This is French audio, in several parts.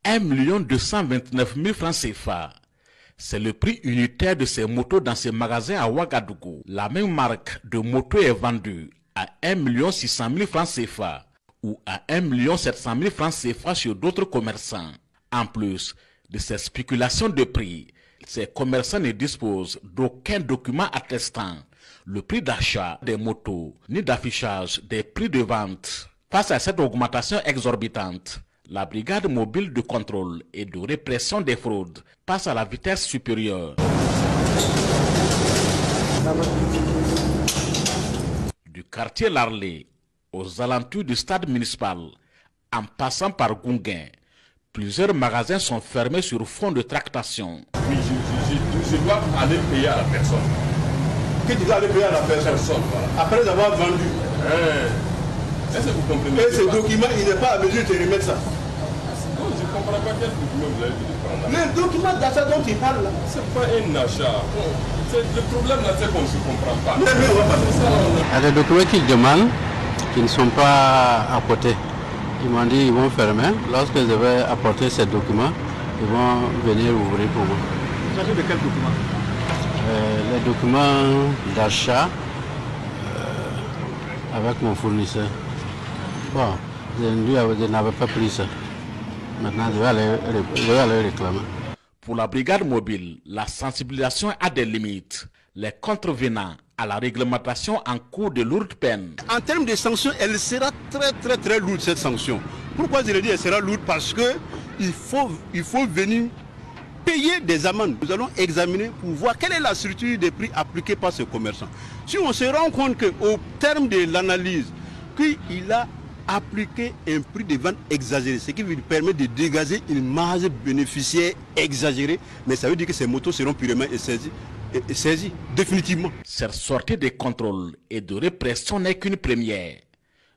1 229 000 francs CFA. C'est le prix unitaire de ces motos dans ces magasins à Ouagadougou. La même marque de moto est vendue à 1 600 000 francs CFA ou à 1 700 000 francs CFA sur d'autres commerçants. En plus de ces spéculations de prix, ces commerçants ne disposent d'aucun document attestant le prix d'achat des motos ni d'affichage des prix de vente. Face à cette augmentation exorbitante, la brigade mobile de contrôle et de répression des fraudes passe à la vitesse supérieure. Du quartier Larlé aux alentours du stade municipal, en passant par Gounguin, plusieurs magasins sont fermés sur fond de tractation. Oui, je dois aller payer à la personne. Que tu dois aller payer à la personne, voilà. Après avoir vendu. Est-ce que vous comprenez? Et ce document, il n'est pas à mesure de remettre ça. Non, je ne comprends pas quel document vous avez dû prendre. Le document d'achat dont il parle là. Ce n'est pas un achat. Le problème là, c'est qu'on ne se comprend pas. Mais on va passer ça. Il y a des documents qu'ils demandent qui ne sont pas apportés. Ils m'ont dit qu'ils vont fermer. Lorsque je vais apporter ces documents, ils vont venir ouvrir pour moi. Vous savez de quels documents? Les documents d'achat avec mon fournisseur. Bon, je n'avais pas pris ça. Maintenant, je vais aller réclamer. Pour la brigade mobile, la sensibilisation a des limites. Les contrevenants à la réglementation encourent de lourdes peines. En termes de sanctions, elle sera très lourde cette sanction. Pourquoi je le dis elle sera lourde? Parce que il faut venir payer des amendes. Nous allons examiner pour voir quelle est la structure des prix appliqués par ce commerçant. Si on se rend compte qu'au terme de l'analyse, qu'il a appliqué un prix de vente exagéré, ce qui lui permet de dégager une marge bénéficiaire exagérée, mais ça veut dire que ces motos seront purement saisies définitivement. Cette sortie de contrôle et de répression n'est qu'une première.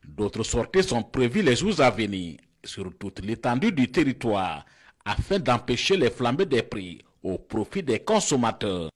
D'autres sorties sont prévues les jours à venir sur toute l'étendue du territoire afin d'empêcher les flambées des prix au profit des consommateurs.